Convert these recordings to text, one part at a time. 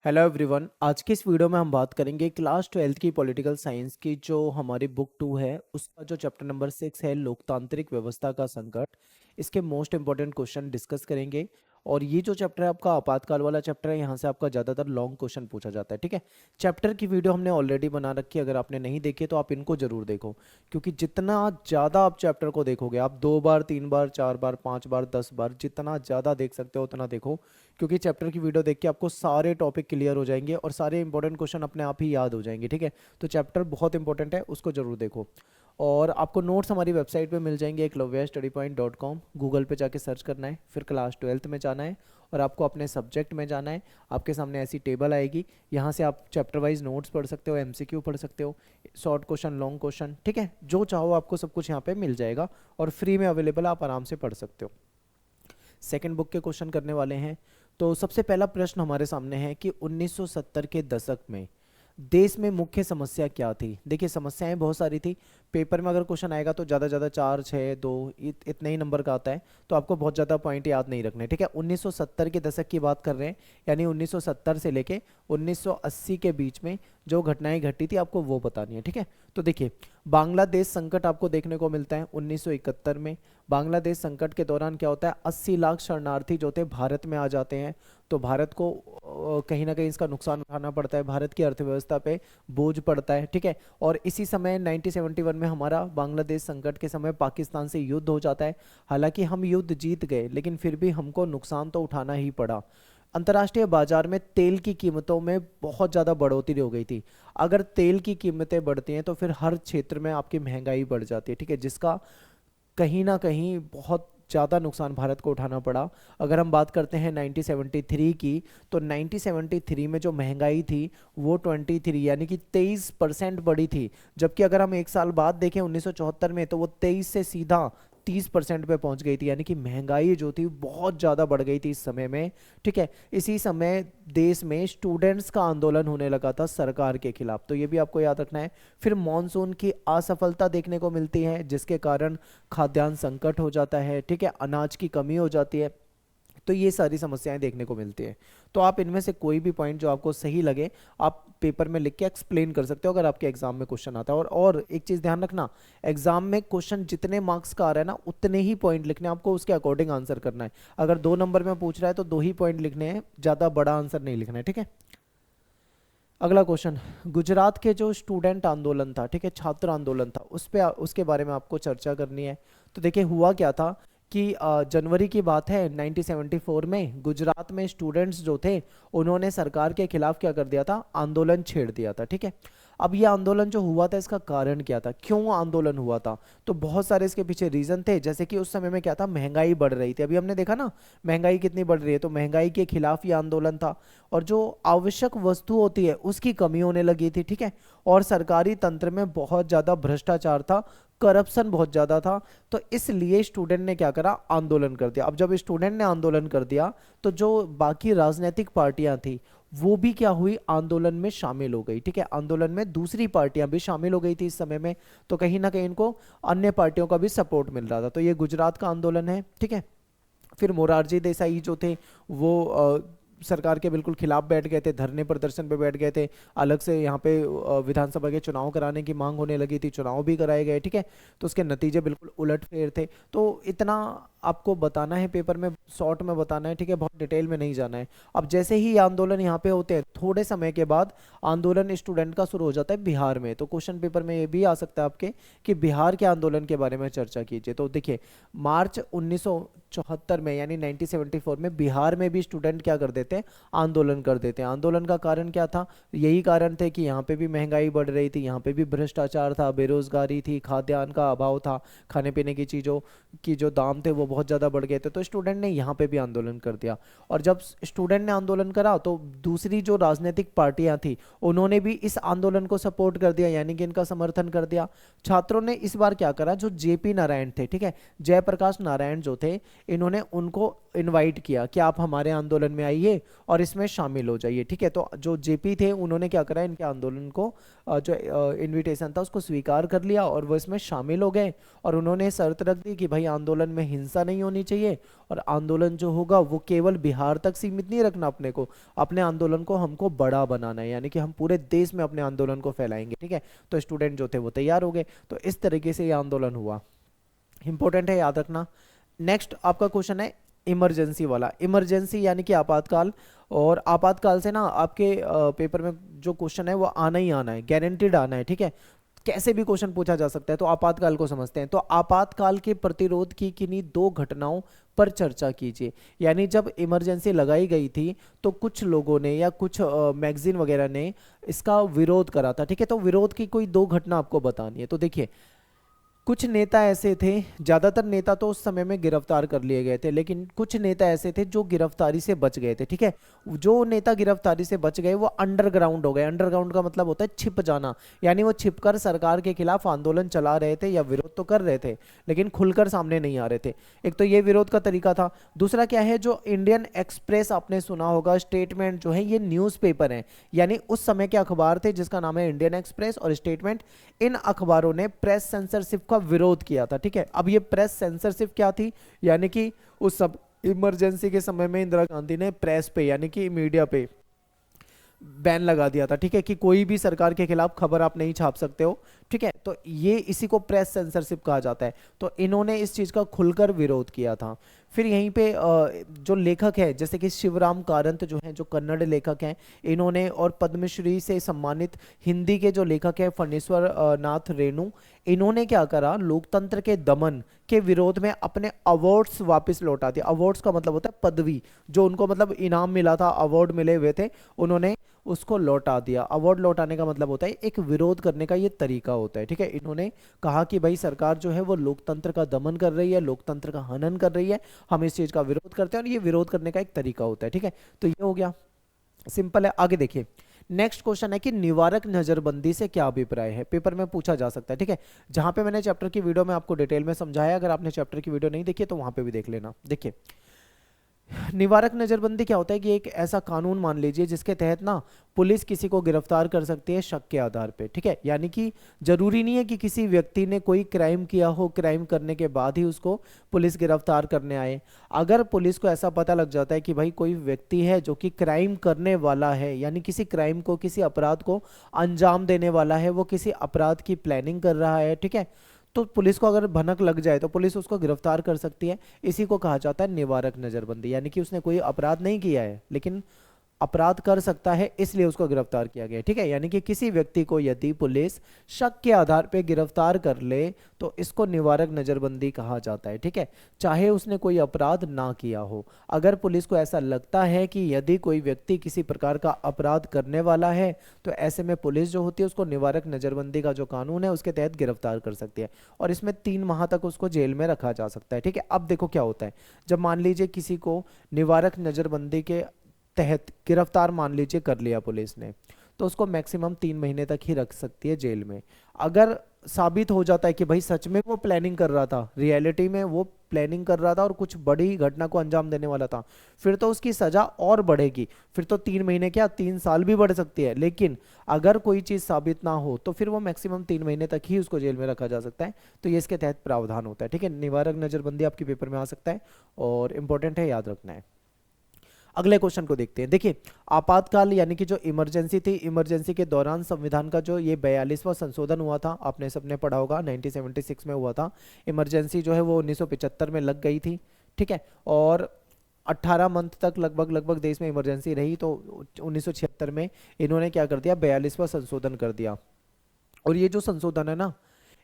Hello everyone. आज की इस वीडियो में हम बात करेंगे क्लास 12th की पॉलिटिकल साइंस की जो हमारी बुक 2 है उसका जो चैप्टर नंबर 6 है लोकतांत्रिक व्यवस्था का संकट। इसके मोस्ट इंपॉर्टेंट क्वेश्चन डिस्कस करेंगे। और ये जो चैप्टर है आपका आपातकाल वाला चैप्टर है, यहाँ से आपका ज़्यादातर लॉन्ग क्वेश्चन पूछा जाता है। ठीक है, चैप्टर की वीडियो हमने ऑलरेडी बना रखी है, अगर आपने नहीं देखी तो आप इनको जरूर देखो, क्योंकि जितना ज़्यादा आप चैप्टर को देखोगे, आप 2 बार 3 बार 4 बार 5 बार 10 बार जितना ज़्यादा देख सकते हो उतना देखो, क्योंकि चैप्टर की वीडियो देख के आपको सारे टॉपिक क्लियर हो जाएंगे और सारे इंपॉर्टेंट क्वेश्चन अपने आप ही याद हो जाएंगे। ठीक है, तो चैप्टर बहुत इंपॉर्टेंट है, उसको जरूर देखो। और आपको नोट्स हमारी वेबसाइट पे मिल जाएंगे eklavyastudypoint.com। गूगल पे जाके सर्च करना है, फिर क्लास 12th में जाना है और आपको अपने सब्जेक्ट में जाना है। आपके सामने ऐसी टेबल आएगी, यहाँ से आप चैप्टर वाइज नोट्स पढ़ सकते हो, एमसीक्यू पढ़ सकते हो, शॉर्ट क्वेश्चन लॉन्ग क्वेश्चन। ठीक है, जो चाहो आपको सब कुछ यहाँ पे मिल जाएगा और फ्री में अवेलेबल, आप आराम से पढ़ सकते हो। सेकंड बुक के क्वेश्चन करने वाले हैं। तो सबसे पहला प्रश्न हमारे सामने है कि 1970 के दशक में देश में मुख्य समस्या क्या थी। देखिए, समस्याएं बहुत सारी थी। पेपर में अगर क्वेश्चन आएगा तो ज़्यादा ज़्यादा 4 6 2 इतने ही नंबर का आता है, तो आपको बहुत ज़्यादा पॉइंट याद नहीं रखने। ठीक है, 1970 के दशक की बात कर रहे हैं, यानी 1970 से लेके 1980 के बीच में जो घटनाएं घटी थी आपको वो बतानी है। ठीक है, तो देखिए, बांग्लादेश संकट आपको देखने को मिलता है 1971 में। बांग्लादेश संकट के दौरान क्या होता है, 80 लाख शरणार्थी जो थे भारत में आ जाते हैं, तो भारत को कहीं ना कहीं इसका नुकसान उठाना पड़ता है, भारत की अर्थव्यवस्था पे बोझ पड़ता है। ठीक है, और इसी समय 1971 में हमारा बांग्लादेश संकट के समय पाकिस्तान से युद्ध हो जाता है। हालांकि हम युद्ध जीत गए, लेकिन फिर भी हमको नुकसान तो उठाना ही पड़ा। अंतर्राष्ट्रीय बाजार में तेल की कीमतों में बहुत ज़्यादा बढ़ोतरी हो गई थी। अगर तेल की कीमतें बढ़ती हैं तो फिर हर क्षेत्र में आपकी महंगाई बढ़ जाती है। ठीक है, जिसका कहीं ना कहीं बहुत ज़्यादा नुकसान भारत को उठाना पड़ा। अगर हम बात करते हैं 1973 की, तो 1973 में जो महंगाई थी वो 23 यानी कि 23% बढ़ी थी। जबकि अगर हम एक साल बाद देखें 1974 में, तो वो 23 से सीधा 30% पे पहुंच गई थी, यानी कि महंगाई जो थी बहुत ज़्यादा बढ़ गई थी इस समय में। ठीक है, इसी समय देश में स्टूडेंट्स का आंदोलन होने लगा था सरकार के खिलाफ, तो ये भी आपको याद रखना है। फिर मॉनसून की असफलता देखने को मिलती है, जिसके कारण खाद्यान्न संकट हो जाता है। ठीक है, अनाज की कमी हो जाती है। तो ये सारी समस्याएं देखने को मिलती हैं। तो आप इनमें से कोई भी पॉइंट जो आपको सही लगे, आप पेपर में लिख के एक्सप्लेन कर सकते हो अगर आपके एग्जाम में क्वेश्चन आता है। और एक चीज़ ध्यान रखना, एग्जाम में क्वेश्चन जितने मार्क्स का आ रहा है ना, उतने ही पॉइंट लिखने हैं आपको, उसके अकॉर्डिंग आंसर करना है। अगर 2 नंबर में पूछ रहा है तो 2 ही पॉइंट लिखने हैं, ज़्यादा बड़ा आंसर नहीं लिखना है। ठीक है, अगला क्वेश्चन, गुजरात के जो स्टूडेंट आंदोलन था, ठीक है, छात्र आंदोलन था, उस पे उसके बारे में आपको चर्चा करनी है। तो देखिए, हुआ क्या था कि जनवरी की बात है 1974 में गुजरात में स्टूडेंट्स जो थे उन्होंने सरकार के खिलाफ क्या कर दिया था, आंदोलन छेड़ दिया था। ठीक है, अब ये आंदोलन जो हुआ था इसका कारण क्या था, क्यों आंदोलन हुआ था, तो बहुत सारे इसके पीछे रीजन थे। जैसे कि उस समय में क्या था, महंगाई बढ़ रही थी, अभी हमने देखा ना महंगाई कितनी बढ़ रही है, तो महंगाई के खिलाफ ये आंदोलन था। और जो आवश्यक वस्तु होती है उसकी कमी होने लगी थी। ठीक है, और सरकारी तंत्र में बहुत ज़्यादा भ्रष्टाचार था, करप्शन बहुत ज़्यादा था। तो इसलिए स्टूडेंट ने क्या करा, आंदोलन कर दिया। अब जब स्टूडेंट ने आंदोलन कर दिया, तो जो बाकी राजनीतिक पार्टियां थी वो भी क्या हुई, आंदोलन में शामिल हो गई। ठीक है, आंदोलन में दूसरी पार्टियां भी शामिल हो गई थी इस समय में, तो कहीं ना कहीं इनको अन्य पार्टियों का भी सपोर्ट मिल रहा था। तो ये गुजरात का आंदोलन है। ठीक है, फिर मोरारजी देसाई जो थे वो सरकार के बिल्कुल खिलाफ बैठ गए थे, धरने प्रदर्शन पे बैठ गए थे। अलग से यहाँ पे विधानसभा के चुनाव कराने की मांग होने लगी थी, चुनाव भी कराए गए। ठीक है, तो उसके नतीजे बिल्कुल उलटफेर थे। तो इतना आपको बताना है पेपर में, शॉर्ट में बताना है। ठीक है, बहुत डिटेल में नहीं जाना है। अब जैसे ही ये आंदोलन यहाँ पे होते हैं, थोड़े समय के बाद आंदोलन स्टूडेंट का शुरू हो जाता है बिहार में। तो क्वेश्चन पेपर में ये भी आ सकता है आपके कि बिहार के आंदोलन के बारे में चर्चा कीजिए। तो देखिए, मार्च 1974 में यानी 1974 में बिहार में भी स्टूडेंट क्या कर देते हैं, आंदोलन कर देते हैं। आंदोलन का कारण क्या था, यही कारण थे कि यहाँ पे भी महंगाई बढ़ रही थी, यहाँ पे भी भ्रष्टाचार था, बेरोजगारी थी, खाद्यान्न का अभाव था, खाने पीने की चीज़ों की जो दाम थे वो बहुत ज़्यादा बढ़ गए थे। तो स्टूडेंट ने यहाँ पे भी आंदोलन कर दिया। और जब स्टूडेंट ने आंदोलन करा तो दूसरी जो राजनीतिक पार्टियां थी उन्होंने भी इस आंदोलन को सपोर्ट कर दिया, यानी कि इनका समर्थन कर दिया। छात्रों ने इस बार क्या करा, जो जेपी नारायण थे, ठीक है, जयप्रकाश नारायण जो थे, इन्होंने उनको इनवाइट किया कि आप हमारे आंदोलन में आइए और इसमें शामिल हो जाइए। ठीक है, तो जो जेपी थे उन्होंने क्या करा, इनके आंदोलन को जो इनविटेशन था उसको स्वीकार कर लिया और वो इसमें शामिल हो गए। और उन्होंने शर्त रख दी कि भाई आंदोलन में हिंसा चिंता नहीं होनी चाहिए, और आंदोलन जो होगा वो केवल बिहार तक सीमित नहीं रखना अपने को, अपने आंदोलन को हमको बड़ा बनाना है, यानी कि हम पूरे देश में अपने आंदोलन को फैलाएंगे, ठीक है। तो स्टूडेंट जो थे वो तैयार हो गए, तो इस तरीके से ये आंदोलन हुआ। इंपॉर्टेंट है, याद रखना। नेक्स्ट आपका क्वेश्चन है इमरजेंसी वाला। इमरजेंसी यानी कि आपातकाल, और आपातकाल से ना आपके पेपर में जो क्वेश्चन है वो आना ही आना है, गारंटीड आना है, ठीक है। कैसे भी क्वेश्चन पूछा जा सकता है। तो आपातकाल को समझते हैं। तो आपातकाल के प्रतिरोध की किन्हीं दो घटनाओं पर चर्चा कीजिए। यानी जब इमरजेंसी लगाई गई थी तो कुछ लोगों ने या कुछ मैगजीन वगैरह ने इसका विरोध करा था, ठीक है। तो विरोध की कोई दो घटना आपको बतानी है। तो देखिए, कुछ नेता ऐसे थे, ज्यादातर नेता तो उस समय में गिरफ्तार कर लिए गए थे, लेकिन कुछ नेता ऐसे थे जो गिरफ्तारी से बच गए थे, ठीक है। जो नेता गिरफ्तारी से बच गए वो अंडरग्राउंड हो गए। अंडरग्राउंड का मतलब होता है छिप जाना, यानी वो छिपकर सरकार के खिलाफ आंदोलन चला रहे थे या विरोध तो कर रहे थे, लेकिन खुलकर सामने नहीं आ रहे थे। एक तो ये विरोध का तरीका था। दूसरा क्या है, जो इंडियन एक्सप्रेस आपने सुना होगा, स्टेटमेंट जो है ये न्यूज़पेपर है, यानी उस समय के अखबार थे जिसका नाम है इंडियन एक्सप्रेस और स्टेटमेंट। इन अखबारों ने प्रेस सेंसरशिप का विरोध किया था, ठीक है। अब ये प्रेस सेंसरशिप क्या थी, यानी कि उस सब इमरजेंसी के समय में इंदिरा गांधी ने प्रेस पे यानी कि मीडिया पे बैन लगा दिया था, ठीक है, कि कोई भी सरकार के खिलाफ खबर आप नहीं छाप सकते हो, ठीक है। तो ये इसी को प्रेस सेंसरशिप कहा जाता है। तो इन्होंने इस चीज का खुलकर विरोध किया था। फिर यहीं पे जो लेखक है जैसे कि शिवराम कारंत जो हैं, जो कन्नड़ लेखक हैं, इन्होंने, और पद्मश्री से सम्मानित हिंदी के जो लेखक हैं फणीश्वर नाथ रेणु, इन्होंने क्या करा, लोकतंत्र के दमन के विरोध में अपने अवार्ड्स वापस लौटा दिए। अवार्ड्स का मतलब होता है पदवी, जो उनको मतलब इनाम मिला था, अवार्ड मिले हुए थे, उन्होंने उसको लौटा दिया। अवार्ड लौटाने का मतलब होता है एक विरोध करने का ये तरीका होता है, ठीक है। इन्होंने कहा कि भाई सरकार जो है वो लोकतंत्र का दमन कर रही है, लोकतंत्र का हनन कर रही है, हम इस चीज का विरोध करते हैं, और ये विरोध करने का एक तरीका होता है, ठीक है। तो ये हो गया, सिंपल है। आगे देखिए, नेक्स्ट क्वेश्चन है कि निवारक नजरबंदी से क्या अभिप्राय है, पेपर में पूछा जा सकता है, ठीक है। जहां पे मैंने चैप्टर की वीडियो में आपको डिटेल में समझाया, अगर आपने चैप्टर की वीडियो नहीं देखी तो वहां पे भी देख लेना। देखिए, निवारक नजरबंदी क्या होता है कि एक ऐसा कानून मान लीजिए जिसके तहत ना पुलिस किसी को गिरफ्तार कर सकती है शक के आधार पे, ठीक है। यानी कि जरूरी नहीं है कि किसी व्यक्ति ने कोई क्राइम किया हो, क्राइम करने के बाद ही उसको पुलिस गिरफ्तार करने आए। अगर पुलिस को ऐसा पता लग जाता है कि भाई कोई व्यक्ति है जो कि क्राइम करने वाला है, यानी किसी क्राइम को, किसी अपराध को अंजाम देने वाला है, वो किसी अपराध की प्लानिंग कर रहा है, ठीक है, तो पुलिस को अगर भनक लग जाए तो पुलिस उसको गिरफ्तार कर सकती है। इसी को कहा जाता है निवारक नजरबंदी, यानी कि उसने कोई अपराध नहीं किया है लेकिन अपराध कर सकता है, इसलिए उसको गिरफ्तार किया गया, ठीक है। यानी कि किसी व्यक्ति को यदि पुलिस शक के आधार पर गिरफ्तार कर ले तो इसको निवारक नजरबंदी कहा जाता है, ठीक है, चाहे उसने कोई अपराध ना किया हो। अगर पुलिस को ऐसा लगता है कि यदि कोई व्यक्ति किसी प्रकार का अपराध करने वाला है तो ऐसे में पुलिस जो होती है उसको निवारक नजरबंदी का जो कानून है उसके तहत गिरफ्तार कर सकती है, और इसमें 3 माह तक उसको जेल में रखा जा सकता है, ठीक है। अब देखो क्या होता है, जब मान लीजिए किसी को निवारक नजरबंदी के तहत गिरफ्तार मान लीजिए कर लिया पुलिस ने, तो उसको मैक्सिमम 3 महीने तक ही रख सकती है जेल में। अगर साबित हो जाता है कि भाई सच में वो प्लानिंग कर रहा था, रियलिटी में वो प्लानिंग कर रहा था और कुछ बड़ी घटना को अंजाम देने वाला था, फिर तो उसकी सजा और बढ़ेगी, फिर तो 3 महीने क्या 3 साल भी बढ़ सकती है। लेकिन अगर कोई चीज साबित ना हो तो फिर वो मैक्सिमम 3 महीने तक ही उसको जेल में रखा जा सकता है। तो ये इसके तहत प्रावधान होता है, ठीक है। निवारक नजरबंदी आपके पेपर में आ सकता है और इंपॉर्टेंट है, याद रखना है। अगले क्वेश्चन को देखते हैं। देखिए, आपातकाल यानी कि जो इमरजेंसी थी, इमरजेंसी के दौरान संविधान का जो ये 42वां संशोधन हुआ था, आपने सबने पढ़ा होगा, 1976 में हुआ था। इमरजेंसी जो है वो 1975 में लग गई थी, ठीक है, और 18 मंथ तक लगभग लगभग देश में इमरजेंसी रही। तो 1976 में इन्होंने क्या कर दिया, 42वां संशोधन कर दिया। और ये जो संशोधन है ना,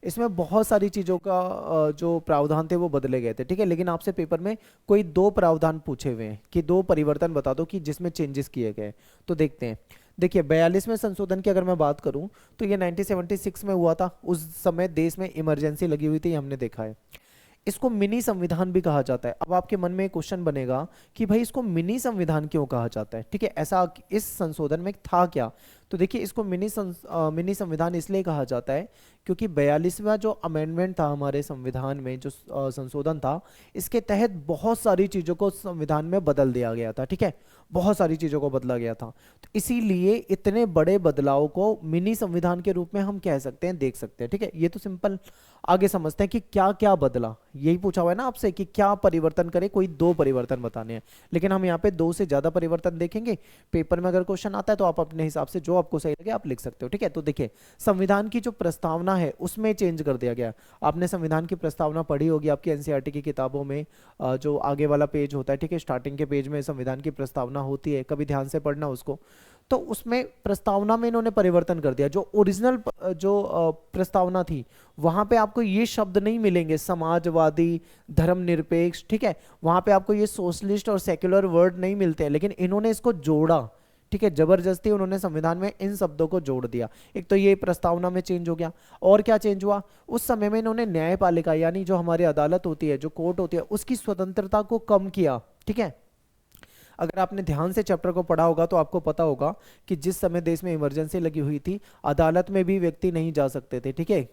इसमें बहुत सारी चीज़ों का जो प्रावधान थे वो बदले गए थे, ठीक है। लेकिन आपसे पेपर में कोई 2 प्रावधान पूछे हुए हैं कि 2 परिवर्तन बता दो कि जिसमें चेंजेस किए गए, तो देखते हैं। देखिए, 42वें संशोधन की अगर मैं बात करूं तो ये 1976 में हुआ था। उस समय देश में इमरजेंसी लगी हुई थी, हमने देखा है। इसको मिनी संविधान भी कहा जाता है। अब आपके मन में एक क्वेश्चन बनेगा कि भाई इसको मिनी संविधान क्यों कहा जाता है, ठीक है, ऐसा इस संशोधन में था क्या। तो देखिए इसको मिनी संविधान इसलिए कहा जाता है क्योंकि 42वां जो अमेंडमेंट था हमारे संविधान में, जो संशोधन था, इसके तहत बहुत सारी चीज़ों को संविधान में बदल दिया गया था। ठीक है, बहुत सारी चीज़ों को बदला गया था, तो इसीलिए इतने बड़े बदलाव को मिनी संविधान के रूप में हम कह सकते हैं, देख सकते हैं। ठीक है, ये तो सिंपल। आगे समझते हैं कि क्या क्या बदला। यही पूछा हुआ है ना आपसे कि क्या परिवर्तन करे, कोई दो परिवर्तन बताने हैं, लेकिन हम यहाँ पे दो से ज्यादा परिवर्तन देखेंगे। पेपर में अगर क्वेश्चन आता है तो आप अपने हिसाब से जो आपको सही लगे आप लिख सकते हो। ठीक है, तो देखिए संविधान की जो प्रस्तावना है उसमें चेंज कर दिया गया। आपने संविधान की प्रस्तावना पढ़ी होगी आपकी एनसीईआरटी की किताबों में, जो आगे वाला पेज होता है, ठीक है, स्टार्टिंग के पेज में संविधान की प्रस्तावना होती है, कभी ध्यान से पढ़ना उसको। तो उसमें प्रस्तावना में इन्होंने परिवर्तन कर दिया। जो ओरिजिनल जो प्रस्तावना थी वहां पे आपको ये शब्द नहीं मिलेंगे, समाजवादी, धर्मनिरपेक्ष। ठीक है, वहां पे आपको ये सोशलिस्ट और सेक्युलर वर्ड नहीं मिलते हैं, लेकिन इन्होंने इसको जोड़ा। ठीक है, जबरदस्ती उन्होंने संविधान में इन शब्दों को जोड़ दिया। एक तो ये प्रस्तावना में चेंज हो गया। और क्या चेंज हुआ, उस समय में इन्होंने न्यायपालिका यानी जो हमारी अदालत होती है, जो कोर्ट होती है, उसकी स्वतंत्रता को कम किया। ठीक है, अगर आपने ध्यान से चैप्टर को पढ़ा होगा तो आपको पता होगा कि जिस समय देश में इमरजेंसी लगी हुई थी, अदालत में भी व्यक्ति नहीं जा सकते थे। ठीक है,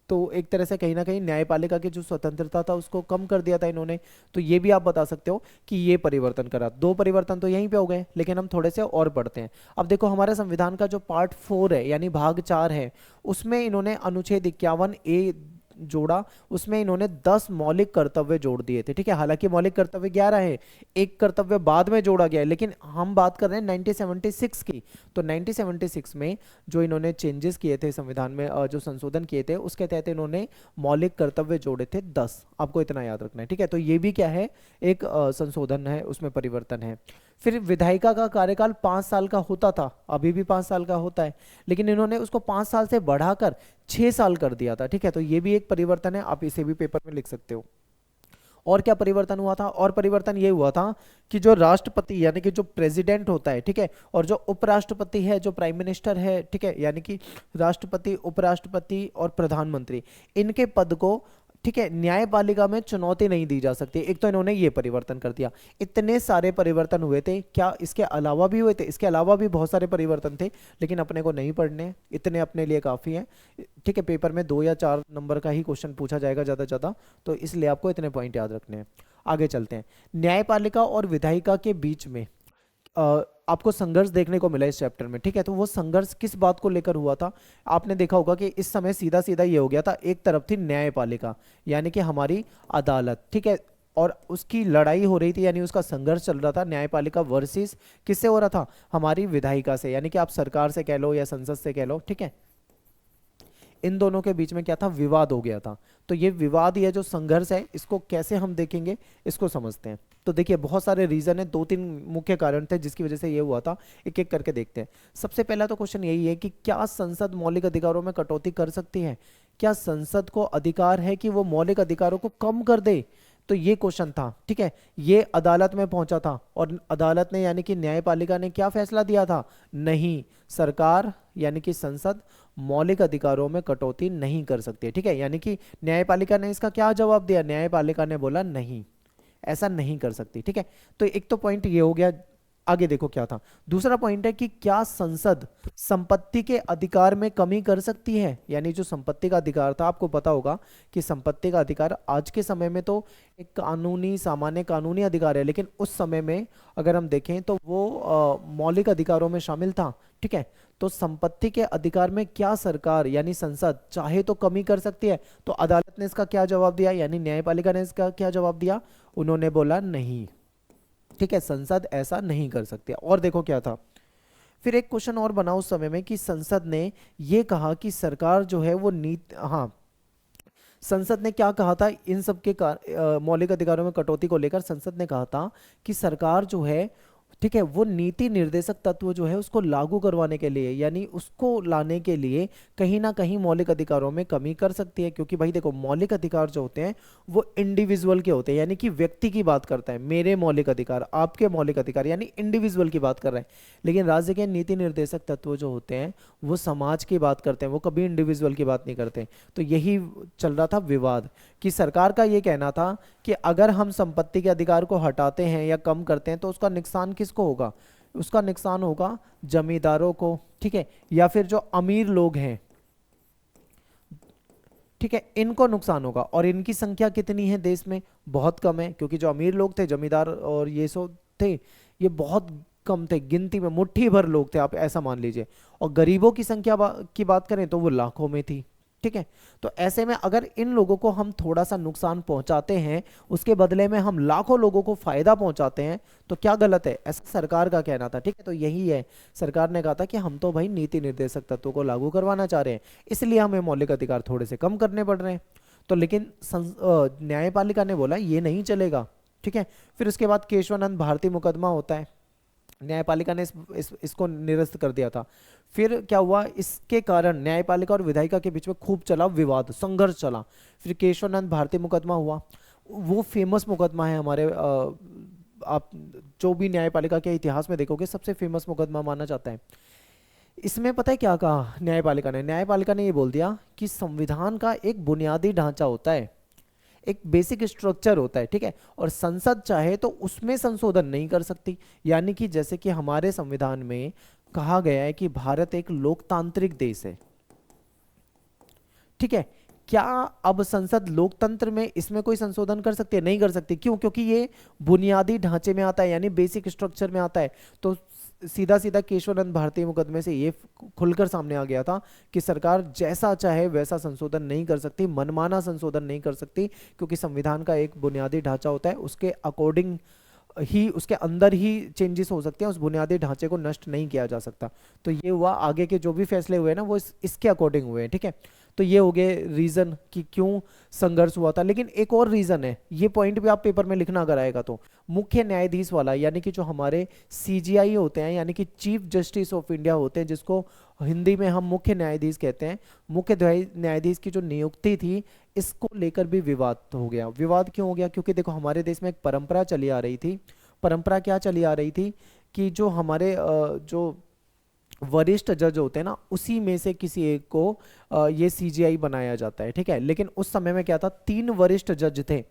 तो एक तरह से कहीं ना कहीं न्यायपालिका की जो स्वतंत्रता था उसको कम कर दिया था इन्होंने। तो ये भी आप बता सकते हो कि ये परिवर्तन करा। दो परिवर्तन तो यहीं पे हो गए, लेकिन हम थोड़े से और पढ़ते हैं। अब देखो हमारे संविधान का जो पार्ट 4 है यानी भाग 4 है, उसमें इन्होंने अनुच्छेद 51A जोड़ा। उसमें इन्होंने 10 मौलिक कर्तव्य जोड़ दिए थे। ठीक है, हालांकि मौलिक कर्तव्य 11 है, एक कर्तव्य बाद में जोड़ा गया है, लेकिन हम बात कर रहे हैं 1976 की। तो 1976 में जो इन्होंने चेंजेस किए थे संविधान में, जो संशोधन किए थे, उसके तहत इन्होंने मौलिक कर्तव्य जोड़े थे 10। आपको इतना याद रखना है। ठीक है, तो ये भी क्या है, एक संशोधन है, उसमें परिवर्तन है। फिर विधायिका का कार्यकाल 5 साल का होता था, अभी भी 5 साल का होता है, लेकिन इन्होंने उसको 5 साल से बढ़ाकर 6 साल कर दिया था। ठीक है, तो ये भी एक परिवर्तन है, आप इसे भी पेपर में लिख सकते हो। और क्या परिवर्तन हुआ था, और परिवर्तन ये हुआ था कि जो राष्ट्रपति यानी कि जो प्रेसिडेंट होता है, ठीक है, और जो उपराष्ट्रपति है, जो प्राइम मिनिस्टर है, ठीक है, यानी कि राष्ट्रपति, उपराष्ट्रपति और प्रधानमंत्री, इनके पद को, ठीक है, न्यायपालिका में चुनौती नहीं दी जा सकती। एक तो इन्होंने ये परिवर्तन कर दिया। इतने सारे परिवर्तन हुए थे, क्या इसके अलावा भी हुए थे? इसके अलावा भी बहुत सारे परिवर्तन थे, लेकिन अपने को नहीं पढ़ने, इतने अपने लिए काफी है। ठीक है, पेपर में 2 या 4 नंबर का ही क्वेश्चन पूछा जाएगा ज्यादा से ज्यादा, तो इसलिए आपको इतने पॉइंट याद रखने हैं। आगे चलते हैं। न्यायपालिका और विधायिका के बीच में आपको संघर्ष देखने को मिला इस चैप्टर में। ठीक है, तो वो संघर्ष किस बात को लेकर हुआ था? आपने देखा होगा कि इस समय सीधा सीधा ये हो गया था, एक तरफ थी न्यायपालिका यानी कि हमारी अदालत, ठीक है, और उसकी लड़ाई हो रही थी, यानी उसका संघर्ष चल रहा था न्यायपालिका वर्सेस किससे हो रहा था, हमारी विधायिका से, यानी कि आप सरकार से कह लो या संसद से कह लो। ठीक है, इन दोनों के बीच में क्या था, विवाद हो गया था। तो ये विवाद, ये जो संघर्ष है, इसको कैसे हम देखेंगे, इसको समझते हैं। तो देखिए बहुत सारे रीजन है, 2-3 मुख्य कारण थे जिसकी वजह से ये हुआ था। एक एक करके देखते हैं। सबसे पहला तो क्वेश्चन यही है कि क्या संसद मौलिक अधिकारों में कटौती कर सकती है? क्या संसद को अधिकार है कि वो मौलिक अधिकारों को कम कर दे? तो ये क्वेश्चन था। ठीक है, ये अदालत में पहुंचा था, और अदालत ने यानी कि न्यायपालिका ने क्या फैसला दिया था? नहीं, सरकार यानी कि संसद मौलिक अधिकारों में कटौती नहीं कर सकती है। ठीक है, यानी कि न्यायपालिका ने इसका क्या जवाब दिया? न्यायपालिका ने बोला नहीं, ऐसा नहीं कर सकती। ठीक है, तो एक तो पॉइंट ये हो गया। आगे देखो क्या था, दूसरा पॉइंट है कि क्या संसद संपत्ति के अधिकार में कमी कर सकती है? यानी जो संपत्ति का अधिकार था, आपको पता होगा कि संपत्ति का अधिकार आज के समय में तो एक कानूनी, सामान्य कानूनी अधिकार है, लेकिन उस समय में अगर हम देखें तो वो मौलिक अधिकारों में शामिल था। ठीक है, तो संपत्ति के अधिकार में क्या सरकार यानी संसद चाहे तो कमी कर सकती है? तो अदालत ने इसका क्या जवाब दिया, यानी न्यायपालिका ने इसका क्या जवाब दिया? उन्होंने बोला नहीं। ठीक है, संसद ऐसा नहीं कर सकती। और देखो क्या था, फिर एक क्वेश्चन और बना उस समय में कि संसद ने ये कहा कि सरकार जो है वो हाँ, संसद ने क्या कहा था इन सब के मौलिक अधिकारों में कटौती को लेकर? संसद ने कहा था कि सरकार जो है, ठीक है, वो नीति निर्देशक तत्व जो है उसको लागू करवाने के लिए, यानी उसको लाने के लिए कहीं ना कहीं मौलिक अधिकारों में कमी कर सकती है। क्योंकि भाई देखो, मौलिक अधिकार जो होते हैं वो इंडिविजुअल के होते हैं, यानी कि व्यक्ति की बात करता है। मेरे मौलिक अधिकार, आपके मौलिक अधिकार, यानी इंडिविजुअल की बात कर रहे हैं। लेकिन राज्य के नीति निर्देशक तत्व जो होते हैं वो समाज की बात करते हैं, वो कभी इंडिविजुअल की बात नहीं करते। तो यही चल रहा था विवाद, कि सरकार का ये कहना था कि अगर हम संपत्ति के अधिकार को हटाते हैं या कम करते हैं तो उसका नुकसान किसको होगा? उसका नुकसान होगा जमींदारों को, ठीक है, या फिर जो अमीर लोग हैं, ठीक है, इनको नुकसान होगा। और इनकी संख्या कितनी है देश में? बहुत कम है, क्योंकि जो अमीर लोग थे, जमींदार और ये सब थे, ये बहुत कम थे, गिनती में मुट्ठी भर लोग थे, आप ऐसा मान लीजिए। और गरीबों की संख्या की बात करें तो वो लाखों में थी। ठीक है, तो ऐसे में अगर इन लोगों को हम थोड़ा सा नुकसान पहुंचाते हैं, उसके बदले में हम लाखों लोगों को फायदा पहुंचाते हैं, तो क्या गलत है? ऐसा सरकार का कहना था। ठीक है, तो यही है, सरकार ने कहा था कि हम तो भाई नीति निर्देशक तत्वों को लागू करवाना चाह रहे हैं, इसलिए हमें मौलिक अधिकार थोड़े से कम करने पड़ रहे हैं। तो लेकिन न्यायपालिका ने बोला ये नहीं चलेगा। ठीक है, फिर उसके बाद केशवानंद भारती मुकदमा होता है, न्यायपालिका ने इसको निरस्त कर दिया था। फिर क्या हुआ, इसके कारण न्यायपालिका और विधायिका के बीच में खूब चला विवाद, संघर्ष चला। फिर केशवानंद भारती मुकदमा हुआ, वो फेमस मुकदमा है हमारे, आप जो भी न्यायपालिका के इतिहास में देखोगे सबसे फेमस मुकदमा माना जाता है। इसमें पता है क्या कहा न्यायपालिका ने? न्यायपालिका ने ये बोल दिया कि संविधान का एक बुनियादी ढांचा होता है, एक बेसिक स्ट्रक्चर होता है। ठीक है, और संसद चाहे तो उसमें संशोधन नहीं कर सकती। यानी कि जैसे कि हमारे संविधान में कहा गया है कि भारत एक लोकतांत्रिक देश है। ठीक है, क्या अब संसद लोकतंत्र में इसमें कोई संशोधन कर सकती है? नहीं कर सकती। क्यों? क्योंकि ये बुनियादी ढांचे में आता है, यानी बेसिक स्ट्रक्चर में आता है। तो सीधा सीधा केशवानंद भारती मुकदमे से ये खुलकर सामने आ गया था कि सरकार जैसा चाहे वैसा संशोधन नहीं कर सकती, मनमाना संशोधन नहीं कर सकती, क्योंकि संविधान का एक बुनियादी ढांचा होता है, उसके अकॉर्डिंग ही, उसके अंदर ही चेंजेस हो सकते हैं, उस बुनियादी ढांचे को नष्ट नहीं किया जा सकता। तो ये हुआ, आगे के जो भी फैसले हुए ना वो इसके अकॉर्डिंग हुए हैं। ठीक है, तो ये हो गए रीजन कि क्यों संघर्ष हुआ था। लेकिन एक और रीजन है, ये पॉइंट भी आप पेपर में लिखना अगर आएगा तो, मुख्य न्यायाधीश वाला, यानी कि जो हमारे सीजीआई होते हैं, यानी कि चीफ जस्टिस ऑफ इंडिया होते हैं, जिसको हिंदी में हम मुख्य न्यायाधीश कहते हैं, मुख्य न्यायाधीश की जो नियुक्ति थी, इसको लेकर भी विवाद हो गया। विवाद क्यों हो गया? क्योंकि देखो हमारे देश में एक परंपरा चली आ रही थी। परंपरा क्या चली आ रही थी कि जो हमारे जो वरिष्ठ जज होते हैं ना, उसी में से किसी एक को ये सीजीआई बनाया जाता है। ठीक है, लेकिन उस समय में क्या था, 3 वरिष्ठ जज थे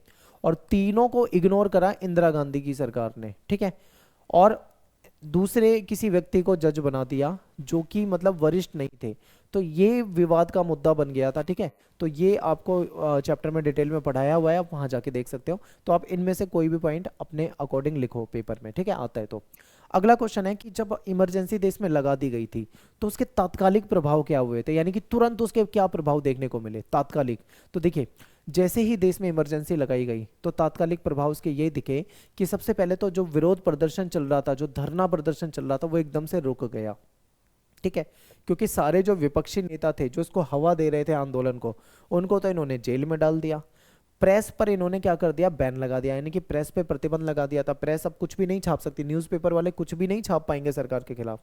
और तीनों को इग्नोर करा इंदिरा गांधी की सरकार ने। ठीक है, और दूसरे किसी व्यक्ति को जज बना दिया जो कि मतलब वरिष्ठ नहीं थे। तो ये विवाद का मुद्दा बन गया था। ठीक है, तो ये आपको चैप्टर में डिटेल में पढ़ाया हुआ है, आप वहां जाके देख सकते हो। तो आप इनमें से कोई भी पॉइंट अपने अकॉर्डिंग लिखो पेपर में। ठीक है, आता है तो। अगला क्वेश्चन है कि जब इमरजेंसी देश में लगा दी गई थी तो उसके तात्कालिक प्रभाव क्या हुए थे, यानी कि तुरंत उसके क्या प्रभाव देखने को मिले तात्कालिक। तो देखिए, जैसे ही देश में इमरजेंसी लगाई गई तो तात्कालिक प्रभाव उसके ये दिखे कि सबसे पहले तो जो विरोध प्रदर्शन चल रहा था, जो धरना प्रदर्शन चल रहा था, वो एकदम से रुक गया। ठीक है, क्योंकि सारे जो विपक्षी नेता थे जो इसको हवा दे रहे थे आंदोलन को, उनको तो इन्होंने जेल में डाल दिया। प्रेस पर इन्होंने क्या कर दिया, बैन लगा दिया, यानी कि प्रेस पे प्रतिबंध लगा दिया था। प्रेस अब कुछ भी नहीं छाप सकती, न्यूज़पेपर वाले कुछ भी नहीं छाप पाएंगे सरकार के खिलाफ।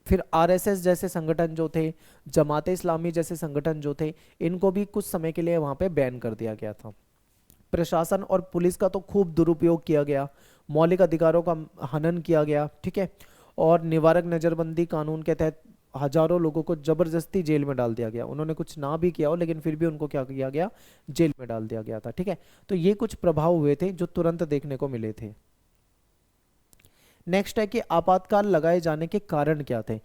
फिर आरएसएस जैसे संगठन जो थे, जमाते इस्लामी जैसे संगठन जो थे, इनको भी कुछ समय के लिए वहां पे बैन कर दिया गया था। प्रशासन और पुलिस का तो खूब दुरुपयोग किया गया, मौलिक अधिकारों का हनन किया गया। ठीक है, और निवारक नजरबंदी कानून के तहत हजारों लोगों को जबरदस्ती जेल में डाल दिया गया। उन्होंने कुछ ना भी किया हो लेकिन फिर भी उनको क्या किया गया, जेल में डाल दिया गया था। ठीक है, तो ये कुछ प्रभाव हुए थे जो तुरंत देखने को मिले थे। नेक्स्ट है कि आपातकाल लगाए जाने के कारण क्या थे।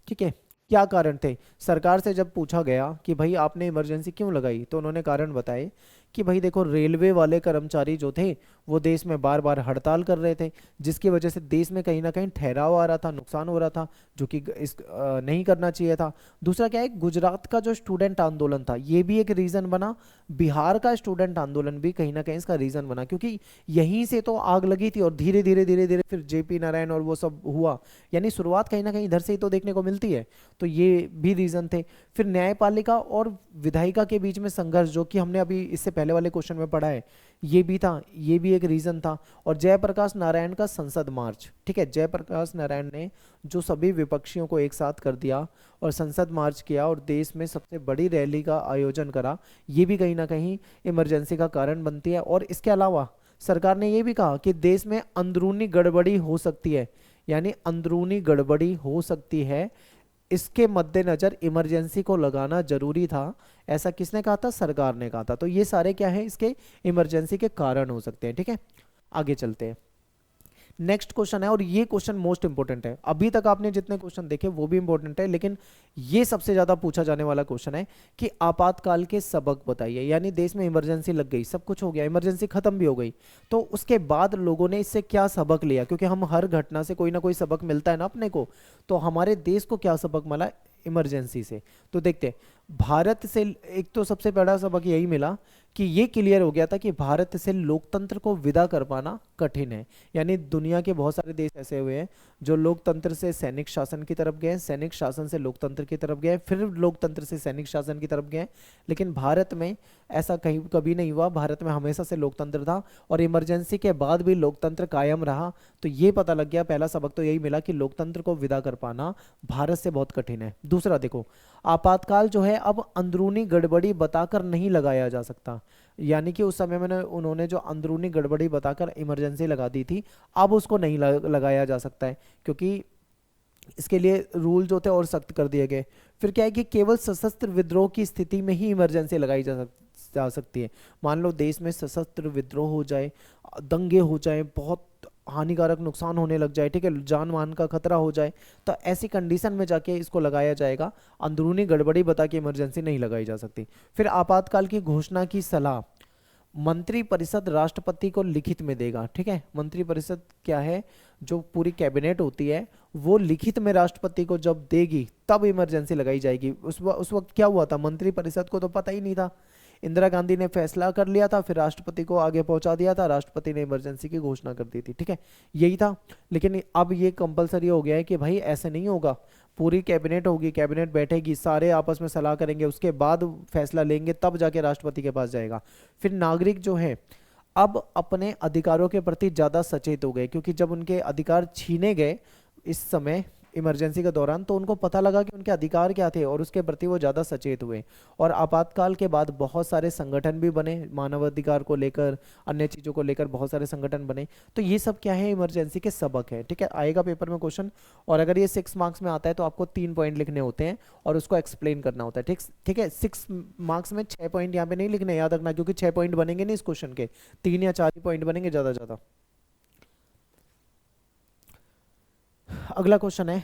ठीक है, क्या कारण थे? सरकार से जब पूछा गया कि भाई आपने इमरजेंसी क्यों लगाई, तो उन्होंने कारण बताए कि भाई देखो, रेलवे वाले कर्मचारी जो थे वो देश में बार बार हड़ताल कर रहे थे, जिसकी वजह से देश में कहीं ना कहीं ठहराव आ रहा था, नुकसान हो रहा था, जो कि नहीं करना चाहिए था। दूसरा क्या है, गुजरात का जो स्टूडेंट आंदोलन था ये भी एक रीज़न बना, बिहार का स्टूडेंट आंदोलन भी कहीं ना कहीं इसका रीज़न बना, क्योंकि यहीं से तो आग लगी थी और धीरे धीरे धीरे धीरे फिर जेपी नारायण और वो सब हुआ, यानी शुरुआत कहीं ना कहीं इधर से ही तो देखने को मिलती है। तो ये भी रीज़न थे। फिर न्यायपालिका और विधायिका के बीच में संघर्ष, जो कि हमने अभी इससे पहले वाले क्वेश्चन में पढ़ा है, ये भी था, ये भी एक रीजन था। और जयप्रकाश नारायण का संसद मार्च। ठीक है, जयप्रकाश नारायण ने जो सभी विपक्षियों को एक साथ कर दिया और संसद मार्च किया और देश में सबसे बड़ी रैली का आयोजन करा, ये भी कहीं ना कहीं इमरजेंसी का कारण बनती है। और इसके अलावा सरकार ने ये भी कहा कि देश में अंदरूनी गड़बड़ी हो सकती है, यानी अंदरूनी गड़बड़ी हो सकती है, इसके मद्देनजर इमरजेंसी को लगाना जरूरी था। ऐसा किसने कहा था? सरकार ने कहा था। तो ये सारे क्या है, इसके इमरजेंसी के कारण हो सकते हैं। ठीक है, आगे चलते हैं। नेक्स्ट क्वेश्चन है, और ये क्वेश्चन मोस्ट इंपॉर्टेंट है। अभी तक आपने जितने क्वेश्चन देखे वो भी इंपॉर्टेंट है, लेकिन ये सबसे ज्यादा पूछा जाने वाला क्वेश्चन है कि आपातकाल के सबक बताइए। यानी देश में इमरजेंसी लग गई, सब कुछ हो गया, इमरजेंसी खत्म भी हो गई, तो उसके बाद लोगों ने इससे क्या सबक लिया, क्योंकि हम हर घटना से कोई ना कोई सबक मिलता है ना अपने को। तो हमारे देश को क्या सबक मिला इमरजेंसी से, तो देखते हैं। भारत से एक तो सबसे बड़ा सबक यही मिला कि ये क्लियर हो गया था कि भारत से लोकतंत्र को विदा कर पाना कठिन है। यानी दुनिया के बहुत सारे देश ऐसे हुए हैं जो लोकतंत्र से सैनिक शासन की तरफ गए, सैनिक शासन से लोकतंत्र की तरफ गए, फिर लोकतंत्र से सैनिक शासन की तरफ गए, लेकिन भारत में ऐसा कहीं कभी नहीं हुआ। भारत में हमेशा से लोकतंत्र था और इमरजेंसी के बाद भी लोकतंत्र कायम रहा। तो ये पता लग गया, पहला सबक तो यही मिला कि लोकतंत्र को विदा कर पाना भारत से बहुत कठिन है। दूसरा देखो, आपातकाल जो है अब अंदरूनी गड़बड़ी बताकर नहीं लगाया जा सकता। यानी कि उस समय में उन्होंने जो अंदरूनी गड़बड़ी बताकर इमरजेंसी लगा दी थी, अब उसको नहीं लगाया जा सकता है, क्योंकि इसके लिए रूल जो थे और सख्त कर दिए गए। फिर क्या है कि केवल सशस्त्र विद्रोह की स्थिति में ही इमरजेंसी लगाई जा सकती है। मान लो देश में सशस्त्र विद्रोह हो जाए, दंगे हो जाए, बहुत हानिकारक नुकसान होने लग जाए, ठीक है, जान मान का खतरा हो जाए, तो ऐसी कंडीशन में जाके इसको लगाया जाएगा। अंदरूनी गड़बड़ी बता के इमरजेंसी नहीं लगाई जा सकती। फिर आपातकाल की घोषणा की सलाह मंत्रिपरिषद राष्ट्रपति को लिखित में देगा, ठीक है। मंत्रिपरिषद क्या है, जो पूरी कैबिनेट होती है वो लिखित में राष्ट्रपति को जब देगी तब इमरजेंसी लगाई जाएगी। उस वक्त क्या हुआ था, मंत्रिपरिषद को तो पता ही नहीं था। इंदिरा गांधी ने फैसला कर लिया था, फिर राष्ट्रपति को आगे पहुंचा दिया था, राष्ट्रपति ने इमरजेंसी की घोषणा कर दी थी, ठीक है, यही था। लेकिन अब ये कंपलसरी हो गया है कि भाई ऐसे नहीं होगा, पूरी कैबिनेट होगी, कैबिनेट बैठेगी, सारे आपस में सलाह करेंगे, उसके बाद फैसला लेंगे, तब जाके राष्ट्रपति के पास जाएगा। फिर नागरिक जो है अब अपने अधिकारों के प्रति ज्यादा सचेत हो गए, क्योंकि जब उनके अधिकार छीने गए इस समय इमरजेंसी के दौरान, तो उनको पता लगा कि उनके अधिकार क्या थे और उसके प्रति वो ज़्यादा सचेत हुए। और आपातकाल के बाद बहुत सारे संगठन भी बने, मानवाधिकार को लेकर, अन्य चीज़ों को लेकर बहुत सारे संगठन बने। तो ये सब क्या है, इमरजेंसी के सबक है, ठीक है, आएगा पेपर में क्वेश्चन। और अगर ये 6 मार्क्स में आता है तो आपको 3 पॉइंट लिखने होते हैं और उसको एक्सप्लेन करना होता है, ठीक ठीक है। 6 मार्क्स में 6 पॉइंट यहाँ पे नहीं लिखने, याद रखना, क्योंकि 6 पॉइंट बनेंगे नहीं इस क्वेश्चन के, 3 या 4 ही पॉइंट बनेंगे ज़्यादा ज़्यादा। अगला क्वेश्चन है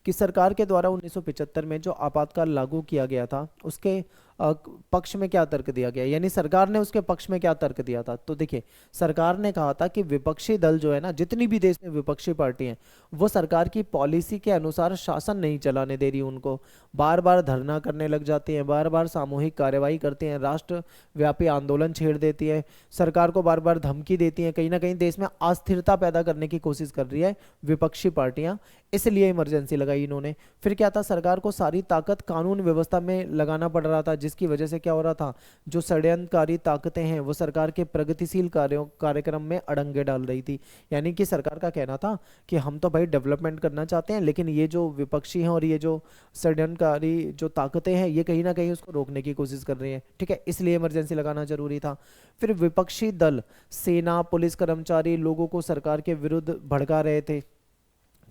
कि सरकार के द्वारा 1975 में जो आपातकाल लागू किया गया था उसके पक्ष में क्या तर्क दिया गया, यानी सरकार ने उसके पक्ष में क्या तर्क दिया था। तो देखिए, सरकार ने कहा था कि विपक्षी दल जो है ना, जितनी भी देश में विपक्षी पार्टी हैं, वो सरकार की पॉलिसी के अनुसार शासन नहीं चलाने दे रही, उनको बार बार धरना करने लग जाती हैं, बार बार सामूहिक कार्रवाई करती हैं, राष्ट्रव्यापी आंदोलन छेड़ देती है, सरकार को बार बार धमकी देती हैं, कहीं ना कहीं देश में अस्थिरता पैदा करने की कोशिश कर रही है विपक्षी पार्टियां, इसलिए इमरजेंसी लगाई इन्होंने। फिर क्या था, सरकार को सारी ताकत कानून व्यवस्था में लगाना पड़ रहा था, जिसकी वजह से क्या हो रहा था, जो षड्यंत्रकारी ताकतें हैं वो सरकार के प्रगतिशील कार्यक्रम में अड़ंगे डाल रही थी। यानी कि सरकार का कहना था कि हम तो भाई डेवलपमेंट करना चाहते हैं, लेकिन ये जो विपक्षी हैं और ये जो षड्यंत्रकारी जो ताकतें हैं ये कहीं ना कहीं उसको रोकने की कोशिश कर रही हैं, ठीक है, इसलिए इमरजेंसी लगाना जरूरी था। फिर विपक्षी दल, सेना, पुलिस कर्मचारी लोगों को सरकार के विरुद्ध भड़का रहे थे,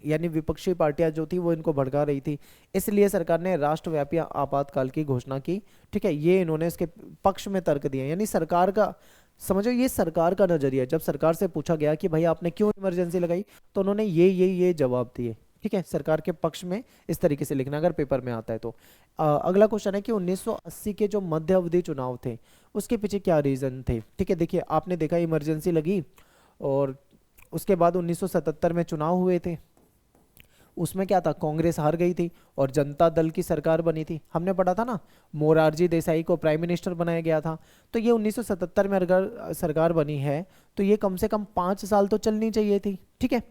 यानी विपक्षी पार्टियां जो थी वो इनको भड़का रही थी, इसलिए सरकार ने राष्ट्रव्यापी आपातकाल की घोषणा की, ठीक है। ये इन्होंने इसके पक्ष में तर्क दिए, यानी सरकार का, समझो ये सरकार का नजरिया। जब सरकार से पूछा गया कि भाई आपने क्यों इमरजेंसी लगाई, तो उन्होंने ये जवाब दिए, ठीक है। सरकार के पक्ष में इस तरीके से लिखना अगर पेपर में आता है तो। अगला क्वेश्चन है कि 1980 के जो मध्य अवधि चुनाव थे उसके पीछे क्या रीजन थे, ठीक है। देखिए, आपने देखा इमरजेंसी लगी और उसके बाद 1977 में चुनाव हुए थे, उसमें क्या था, कांग्रेस हार गई थी और जनता दल की सरकार बनी थी। हमने पढ़ा था ना, मोरारजी देसाई को प्राइम मिनिस्टर बनाया गया था। तो ये 1977 में अगर सरकार बनी है तो ये कम से कम 5 साल तो चलनी चाहिए थी, ठीक है।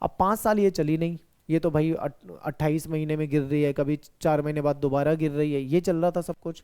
अब 5 साल ये चली नहीं, ये तो भाई 28 महीने में गिर रही है, कभी 4 महीने बाद दोबारा गिर रही है, ये चल रहा था सब कुछ।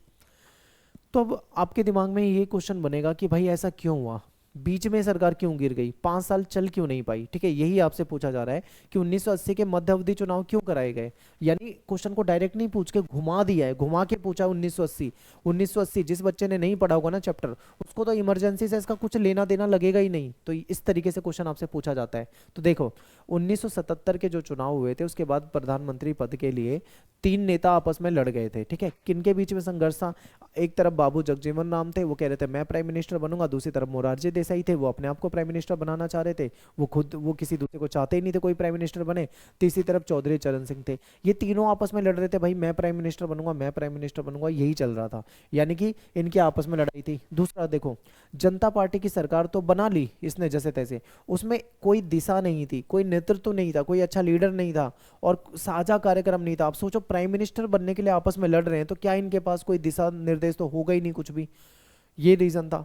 तो अब आपके दिमाग में ये क्वेश्चन बनेगा कि भाई ऐसा क्यों हुआ, बीच में सरकार क्यों गिर गई, 5 साल चल क्यों नहीं पाई, ठीक है। यही आपसे पूछा जा रहा है कि 1980 के मध्य अवधि चुनाव क्यों कराए गए। यानी क्वेश्चन को डायरेक्ट नहीं पूछ के घुमा दिया है, घुमा के पूछा 1980। जिस बच्चे ने नहीं पढ़ा होगा ना चैप्टर, उसको तो इमरजेंसी से इसका कुछ लेना देना लगेगा ही नहीं, तो इस तरीके से क्वेश्चन आपसे पूछा जाता है। तो देखो, 1977 के जो चुनाव हुए थे उसके बाद प्रधानमंत्री पद के लिए 3 नेता आपस में लड़ गए थे, ठीक है। किनके बीच में संघर्ष था, एक तरफ बाबू जगजीवन राम थे, वो कह रहे थे मैं प्राइम मिनिस्टर बनूंगा, दूसरी तरफ मोरारजी देसाई थे वो अपने आप को प्राइम मिनिस्टर बनाना चाह रहे थे, वो किसी दूसरे को चाहते ही नहीं थे कोई प्राइम मिनिस्टर बने। तीसरी तरफ चौधरी चरण सिंह थे, ये तीनों आपस में लड़ रहे थे, भाई मैं प्राइम मिनिस्टर बनूंगा, मैं प्राइम मिनिस्टर बनूंगा, यही चल रहा था, यानी कि इनकी आपस में लड़ाई थी। दूसरा देखो, जनता पार्टी की सरकार तो बना ली इसने जैसे तैसे, उसमें कोई दिशा नहीं थी, कोई नेतृत्व नहीं था, कोई अच्छा लीडर नहीं था और साझा कार्यक्रम नहीं था। आप सोचो प्राइम मिनिस्टर बनने के लिए आपस में लड़ रहे हैं तो क्या इनके पास कोई दिशा निर्देश तो होगा ही नहीं कुछ भी, ये रीजन था।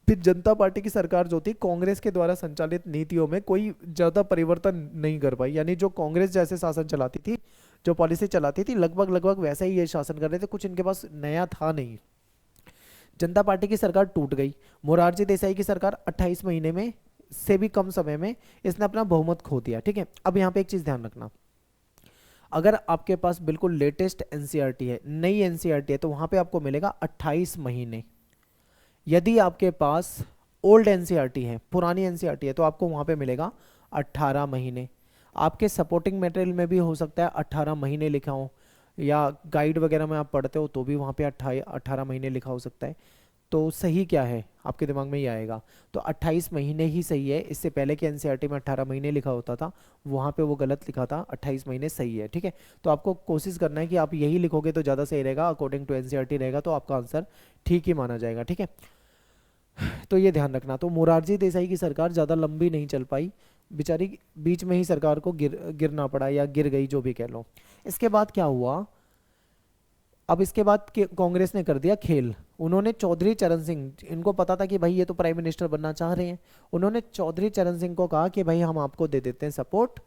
फिर जनता पार्टी की सरकार जो थी कांग्रेस के द्वारा संचालित नीतियों में कोई ज्यादा परिवर्तन नहीं कर पाई, यानी जो कांग्रेस जैसे शासन चलाती थी, जो पॉलिसी चलाती थी, लगभग लगभग वैसा ही ये शासन कर रहे थे, कुछ इनके पास नया था नहीं। जनता पार्टी की सरकार टूट गई, मोरारजी देसाई की सरकार 28 महीने में से भी कम समय में इसने अपना बहुमत खो दिया। ठीक है, अब यहाँ पे एक चीज ध्यान रखना, अगर आपके पास बिल्कुल लेटेस्ट एनसीईआरटी है, नई एनसीईआरटी है, तो वहां पे आपको मिलेगा 28 महीने। यदि आपके पास ओल्ड एनसीईआरटी है, पुरानी एनसीईआरटी है, तो आपको वहां पे मिलेगा 18 महीने। आपके सपोर्टिंग मटेरियल में भी हो सकता है 18 महीने लिखा हो, या गाइड वगैरह में आप पढ़ते हो तो भी वहां पे 18 महीने लिखा हो सकता है। तो सही क्या है आपके दिमाग में ही आएगा, तो 28 महीने ही सही है। इससे पहले के एनसीईआरटी में 18 महीने लिखा होता था, वहां पे वो गलत लिखा था, 28 महीने सही है। ठीक है, तो आपको कोशिश करना है कि आप यही लिखोगे तो ज़्यादा सही रहेगा, अकॉर्डिंग टू एनसीईआरटी रहेगा तो आपका आंसर ठीक ही माना जाएगा। ठीक है, तो ये ध्यान रखना। तो मोरारजी देसाई की सरकार ज़्यादा लंबी नहीं चल पाई, बेचारी बीच में ही सरकार को गिरना पड़ा या गिर गई, जो भी कह लो। इसके बाद क्या हुआ, अब इसके बाद कांग्रेस ने कर दिया खेल, उन्होंने चौधरी चरण सिंह, इनको पता था कि भाई ये तो प्राइम मिनिस्टर बनना चाह रहे हैं, उन्होंने चौधरी चरण सिंह को कहा कि भाई हम आपको दे देते हैं सपोर्ट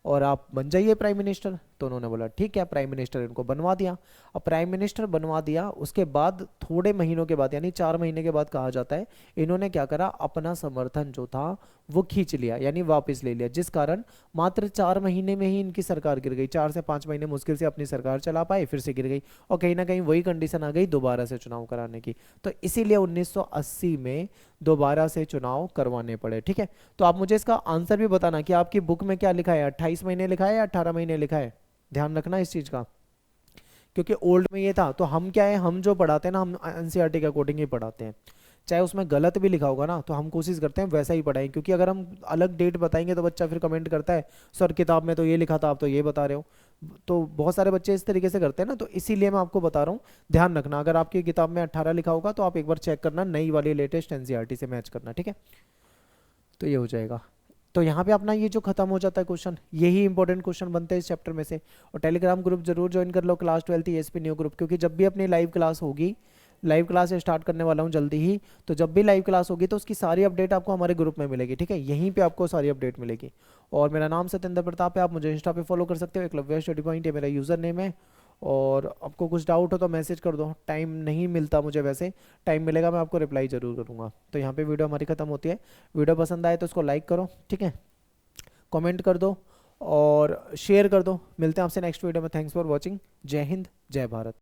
और आप बन जाइए प्राइम मिनिस्टर। तो उन्होंने बोला ठीक है, प्राइम मिनिस्टर इनको बनवा दिया। अब प्राइम मिनिस्टर बनवा दिया, उसके बाद थोड़े महीनों के बाद यानी 4 महीने के बाद कहा जाता है, इन्होंने क्या करा, अपना समर्थन जो था वो खींच लिया, यानी वापस ले लिया, जिस कारण मात्र 4 महीने में ही इनकी सरकार गिर गई। 4 से 5 महीने मुश्किल से अपनी सरकार चला पाए, फिर से गिर गई और कहीं ना कहीं वही कंडीशन आ गई दोबारा से चुनाव कराने की। तो इसीलिए 1980 में दोबारा से चुनाव करवाने पड़े। ठीक है, तो आप मुझे इसका आंसर भी बताना कि आपकी बुक में क्या लिखा है, 28 महीने लिखा है या 18 महीने लिखा है, ध्यान रखना इस चीज का, क्योंकि ओल्ड में ये था। तो हम क्या है, हम जो पढ़ाते हैं ना, हम एनसीईआरटी के अकॉर्डिंग ही पढ़ाते हैं, चाहे उसमें गलत भी लिखा होगा ना तो हम कोशिश करते हैं वैसा ही पढ़ाएं, क्योंकि अगर हम अलग डेट बताएंगे तो बच्चा फिर कमेंट करता है सर किताब में तो ये लिखा था आप तो ये बता रहे हो। तो बहुत सारे बच्चे इस तरीके से करते हैं ना, तो इसीलिए मैं आपको बता रहा हूँ, ध्यान रखना। अगर आपकी किताब में 18 लिखा होगा तो आप एक बार चेक करना, नई वाली लेटेस्ट एनसीईआरटी से मैच करना। ठीक है, तो ये हो जाएगा। तो यहाँ पे अपना ये जो खत्म हो जाता है क्वेश्चन, यही इंपॉर्टेंट क्वेश्चन बनते हैं इस चैप्टर में से। और टेलीग्राम ग्रुप जरूर ज्वाइन कर लो, क्लास 12 एएसपी न्यू ग्रुप, क्योंकि जब भी अपनी लाइव क्लास होगी, लाइव क्लास स्टार्ट करने वाला हूँ जल्दी ही, तो जब भी लाइव क्लास होगी तो उसकी सारी अपडेट आपको हमारे ग्रुप में मिलेगी। ठीक है, यहीं पे आपको सारी अपडेट मिलेगी। और मेरा नाम सत्येंद्र प्रताप है, आप मुझे इंस्टा पे फॉलो कर सकते हो, एकलव्य स्टडी पॉइंट है मेरा यूज़र नेम है। और आपको कुछ डाउट हो तो मैसेज कर दो, टाइम नहीं मिलता मुझे, वैसे टाइम मिलेगा मैं आपको रिप्लाई जरूर करूँगा। तो यहाँ पे वीडियो हमारी खत्म होती है। वीडियो पसंद आए तो उसको लाइक करो, ठीक है, कमेंट कर दो और शेयर कर दो। मिलते हैं आपसे नेक्स्ट वीडियो में। Thanks for watching. जय हिंद, जय भारत।